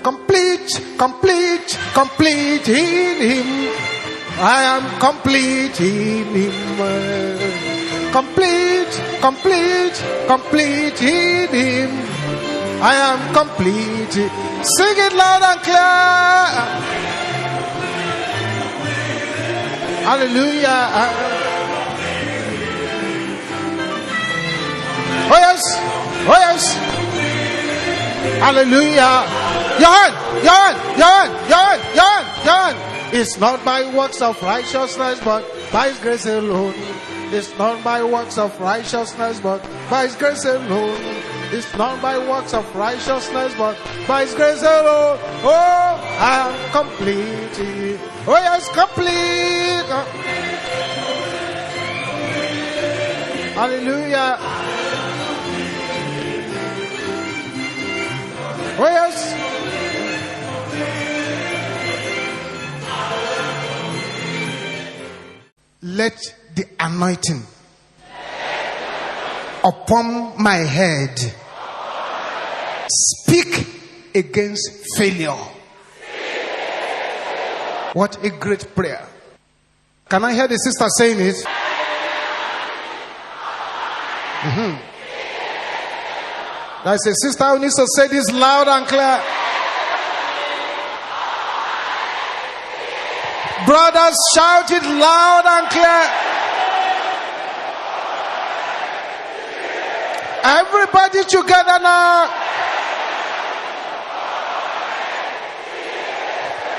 complete, complete, complete in him. I am complete in him. Complete, complete, complete in him. I am complete. Sing it loud and clear. Hallelujah. Oh yes. Oh yes. Hallelujah. Your hand. It's not by works of righteousness, but by His grace alone. It's not by works of righteousness, but by His grace alone. It's not by works of righteousness, but by His grace alone. Oh, I am complete. Oh yes, complete. Hallelujah. Oh yes. Let the anointing upon my head speak against failure. What a great prayer. Can I hear the sister saying it? There's a sister who needs to say this loud and clear. Brothers, shout it loud and clear. Everybody together now.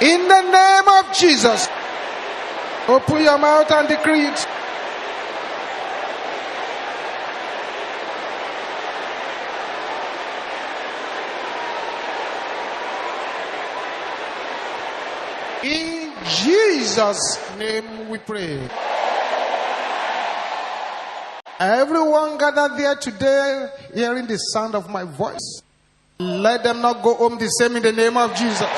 In the name of Jesus. Open your mouth and decree it. In Jesus' name we pray. Everyone gathered there today, hearing the sound of my voice, let them not go home the same in the name of Jesus.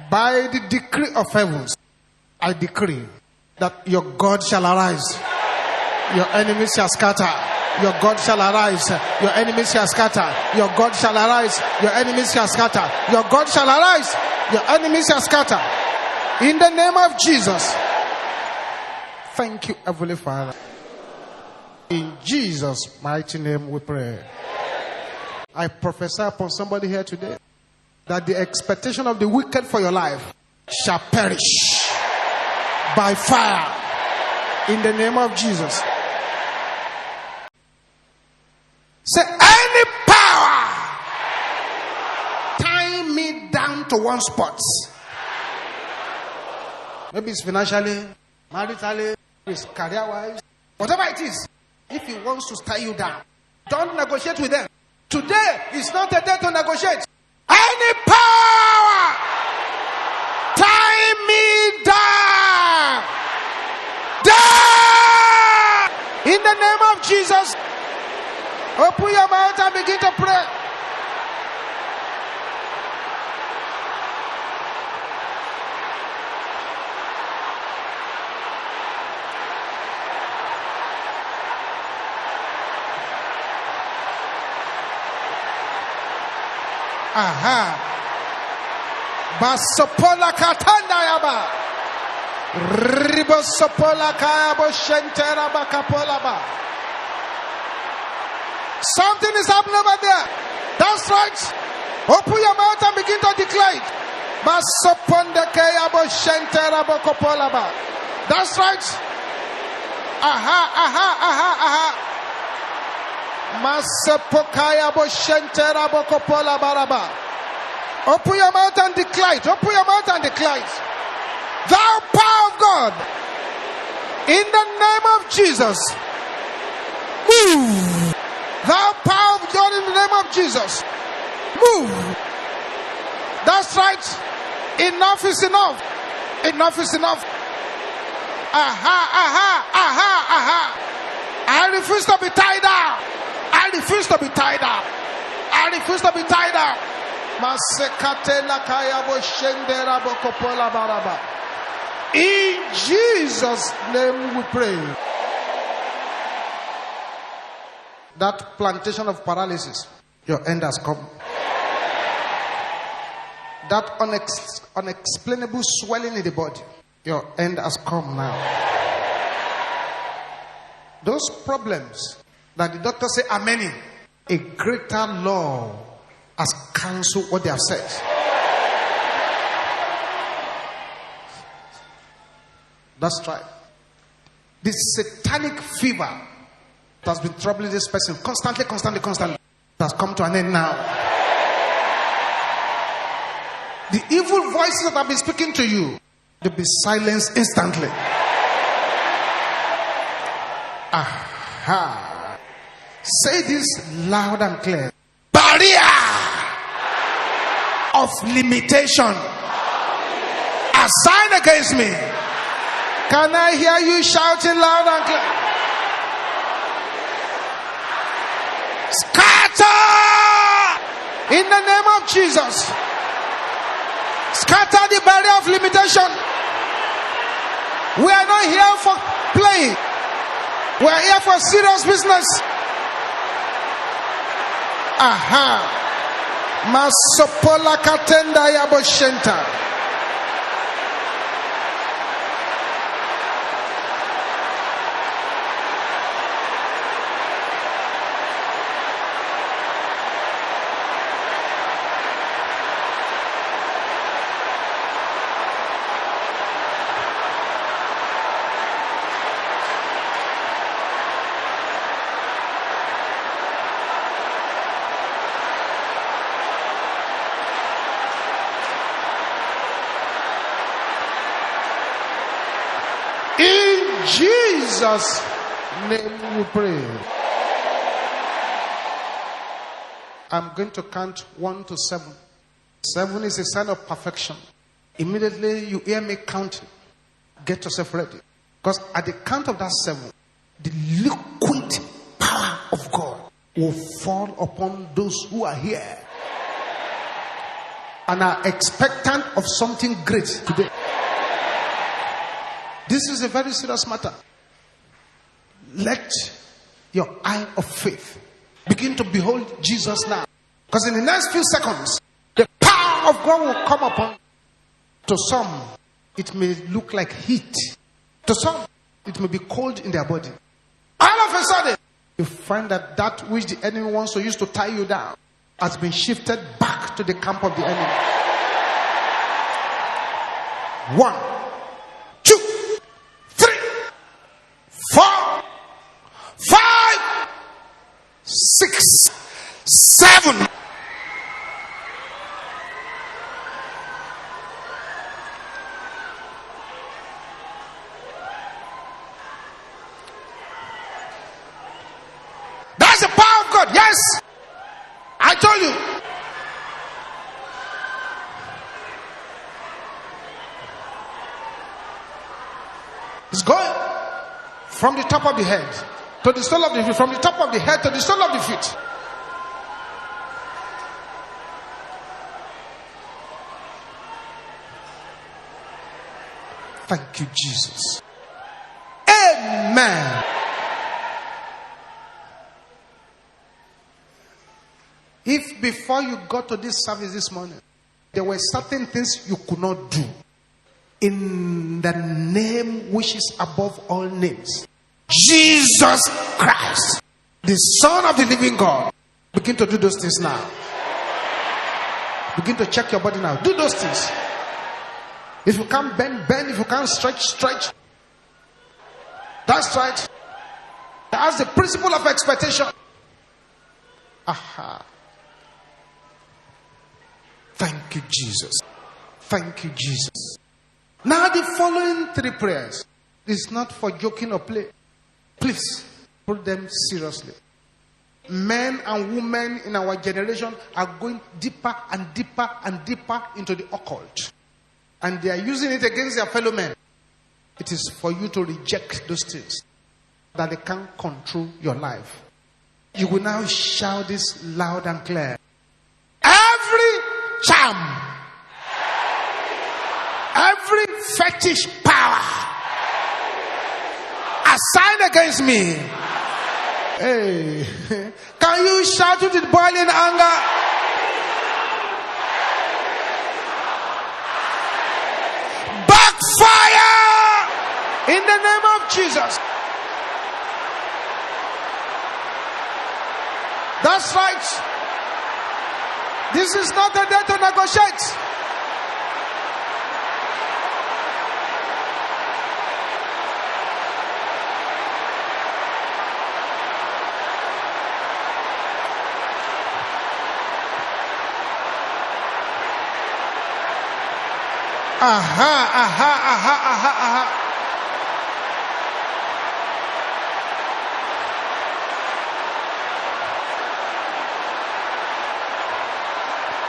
By the decree of heavens, I decree that your God shall arise, your enemies shall scatter. Your God shall arise, your enemies shall scatter. Your God shall arise, your enemies shall scatter. Your God shall arise, your enemies shall scatter. In the name of Jesus. Thank you, Heavenly Father. In Jesus' mighty name we pray. I prophesy upon somebody here today that the expectation of the wicked for your life shall perish by fire. In the name of Jesus. Say, any power tying me down to one spot. Maybe it's financially, maritally, it's career-wise, whatever it is. If he wants to tie you down, don't negotiate with them. Today is not a day to negotiate. Any power tying me down, down, in the name of Jesus. Open your mouth and begin to pray. Aha. Basopola katanda yaba. Ribosopola kaya bo shentera bakapola ba. Something is happening over there. That's right. Open your mouth and begin to declare it. That's right. Aha, aha, aha, aha. Open your mouth and declare it. Open your mouth and declare it. Thou power of God, in the name of Jesus, move. Thou power of God, in the name of Jesus, move. That's right. Enough is enough. Enough is enough. Aha, aha, aha, aha. I refuse to be tied down. I refuse to be tied down. I refuse to be tied down. In Jesus' name we pray. That plantation of paralysis, your end has come. That unexplainable swelling in the body, your end has come now. Those problems that the doctor say are many, a greater law has cancelled what they have said. That's right. The satanic fever that has been troubling this person constantly has come to an end now. The evil voices that have been speaking to you, they'll be silenced instantly. Aha. Say this loud and clear. Barrier of limitation assigned against me. Can I hear you shouting loud and clear? Scatter in the name of Jesus. Scatter the barrier of limitation. We are not here for playing. We are here for serious business. Aha. Masopola katenda yaboshenta. In Jesus' name we pray. I'm going to count 1 to 7. 7 is a sign of perfection. Immediately you hear me counting, get yourself ready. Because at the count of that 7, the liquid power of God will fall upon those who are here and are expectant of something great today. This is a very serious matter. Let your eye of faith begin to behold Jesus now. Because in the next few seconds, the power of God will come upon. To some, it may look like heat. To some, it may be cold in their body. All of a sudden, you find that which the enemy wants to use to tie you down has been shifted back to the camp of the enemy. 1, 2, 3, 4, 5, 6, 7. That's the power of God. Yes, I told you. It's going from the top of the head to the sole of the feet, from the top of the head to the sole of the feet. Thank you, Jesus. Amen. If before you got to this service this morning, there were certain things you could not do, in the name which is above all names, Jesus Christ, the Son of the living God, begin to do those things now. Begin to check your body now. Do those things. If you can't bend, bend. If you can't stretch, stretch. That's right. That's the principle of expectation. Aha. Thank you, Jesus. Thank you, Jesus. Now the following 3 prayers is not for joking or play. Please put them seriously. Men and women in our generation are going deeper and deeper and deeper into the occult. And they are using it against their fellow men. It is for you to reject those things, that they can't control your life. You will now shout this loud and clear. Every charm, every fetish power assigned against me. Hey, can you shout with boiling anger? Jesus. That's right. This is not the day to negotiate.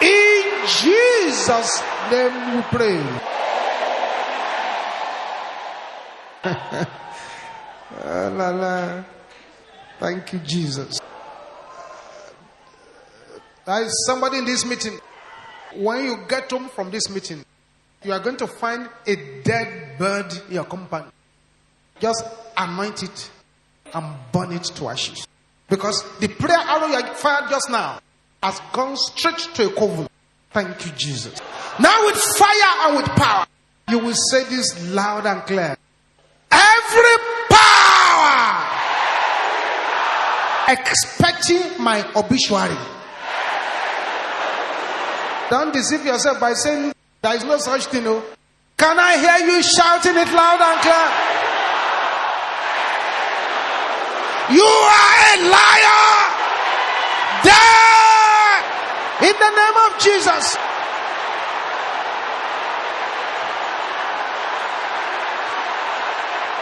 In Jesus' name we pray. Thank you, Jesus. There is somebody in this meeting. When you get home from this meeting, you are going to find a dead bird in your compound. Just anoint it and burn it to ashes. Because the prayer arrow you fired just now has gone straight to a coven. Thank you, Jesus. Now with fire and with power, you will say this loud and clear. Every power expecting my obituary. Don't deceive yourself by saying there is no such thing. No. Can I hear you shouting it loud and clear? You are a liar! Die! In the name of Jesus.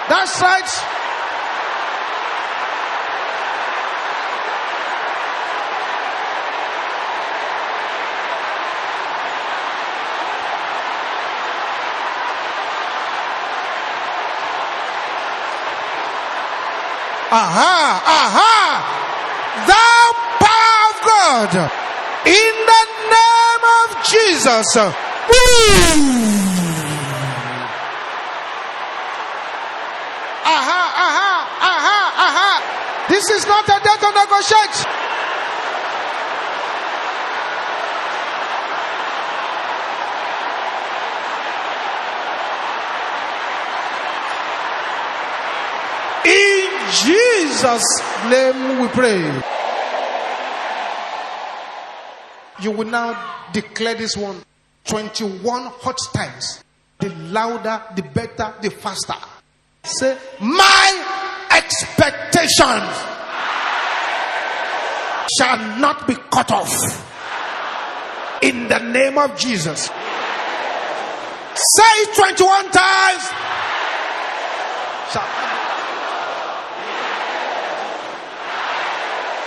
That's right. Thou power of God, in the name of Jesus. This is not a day to negotiate. In Jesus' name we pray. You will now declare this one 21 hot times. The louder, the better, the faster. Say, my expectations shall not be cut off. In the name of Jesus. Say it 21 times.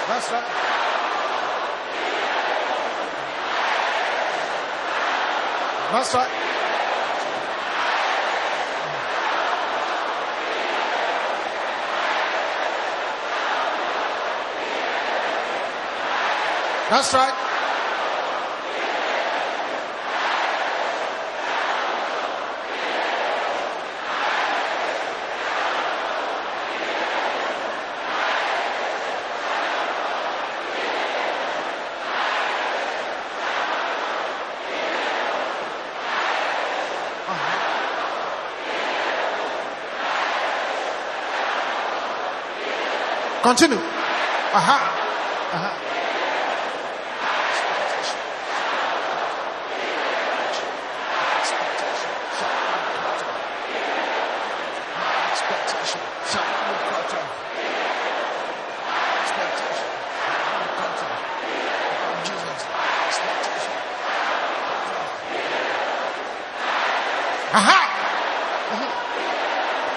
That's right. That's right. That's right. Continue.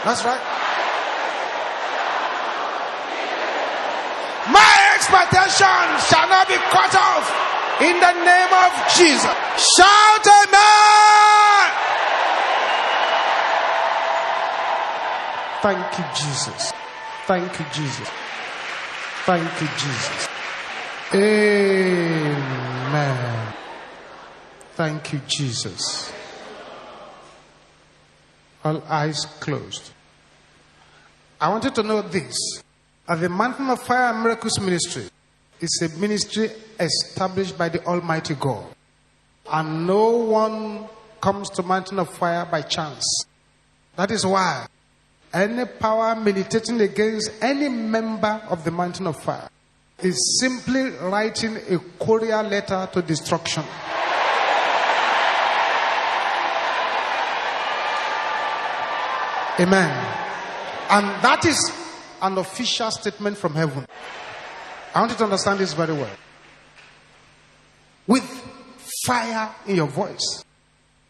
That's right. My expectation shall not be cut off in the name of Jesus. Shout amen. Thank you, Jesus. Thank you, Jesus. Thank you, Jesus. Amen. Thank you, Jesus. All eyes closed. I want you to know this. The Mountain of Fire and Miracles Ministry is a ministry established by the Almighty God. And no one comes to Mountain of Fire by chance. That is why Any power militating against any member of the mountain of fire is simply writing a courier letter to destruction. Amen. And that is an official statement from heaven. I want you to understand this very well. With fire in your voice,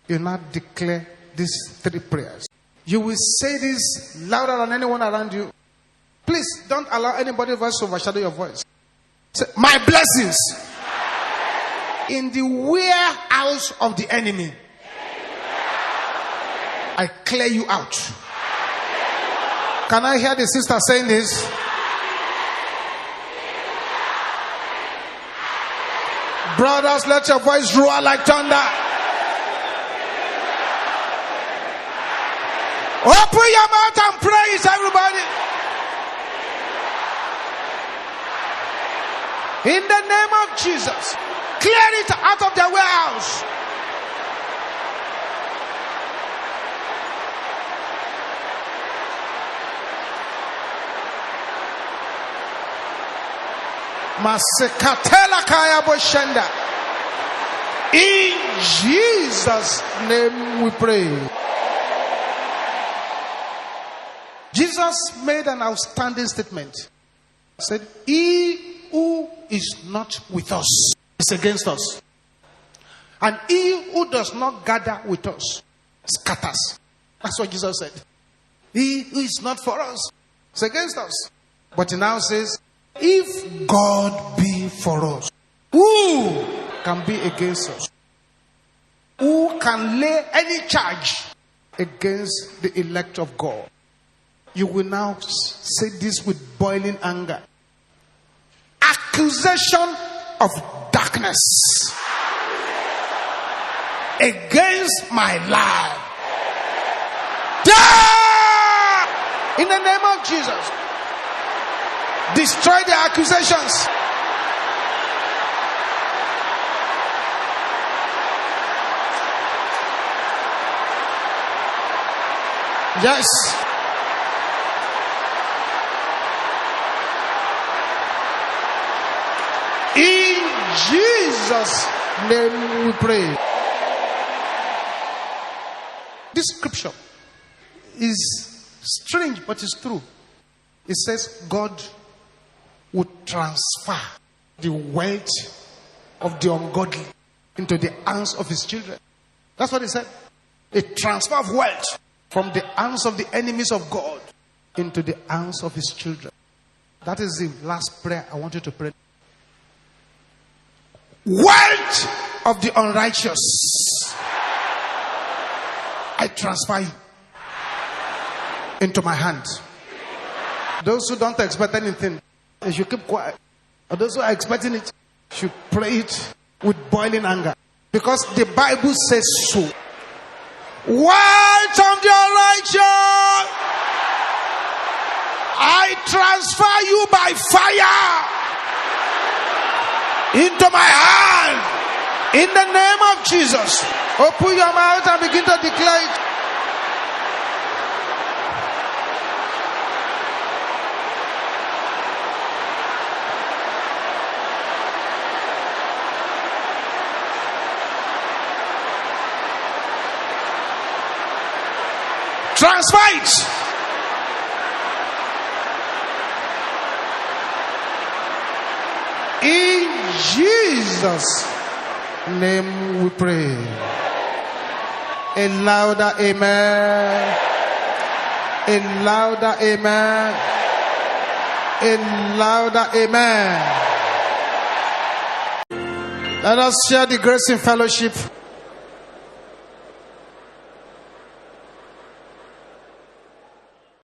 you now declare these 3 prayers. You will say this louder than anyone around you. Please don't allow anybody's voice to overshadow your voice. Say, my blessings in the warehouse of the enemy, I clear you out. Can I hear the sister saying this? Brothers, let your voice roar like thunder. Open your mouth and praise, everybody. In the name of Jesus, clear it out of their warehouse. Masekatela kaya boshenda. In Jesus' name we pray. Jesus made an outstanding statement. He said, he who is not with us is against us. And he who does not gather with us scatters. That's what Jesus said. He who is not for us is against us. But he now says, if God be for us, who can be against us? Who can lay any charge against the elect of God? You will now say this with boiling anger. Accusation of darkness against my life. Die! In the name of Jesus. Destroy the accusations. Yes. In Jesus' name we pray. This scripture is strange, but it's true. It says God would transfer the wealth of the ungodly into the hands of his children. That's what he said. A transfer of wealth from the hands of the enemies of God into the hands of his children. That is the last prayer I want you to pray. Wealth of the unrighteous, I transfer you into my hand. Those who don't expect anything, they should keep quiet. Or those who are expecting it, should pray it with boiling anger. Because the Bible says so. Wealth of the unrighteous, I transfer you by fire into my hand. In the name of Jesus. Open your mouth and begin to declare it. Transfer it. In Jesus' name we pray. A louder amen. A louder amen. A louder amen. Let us share the grace in fellowship.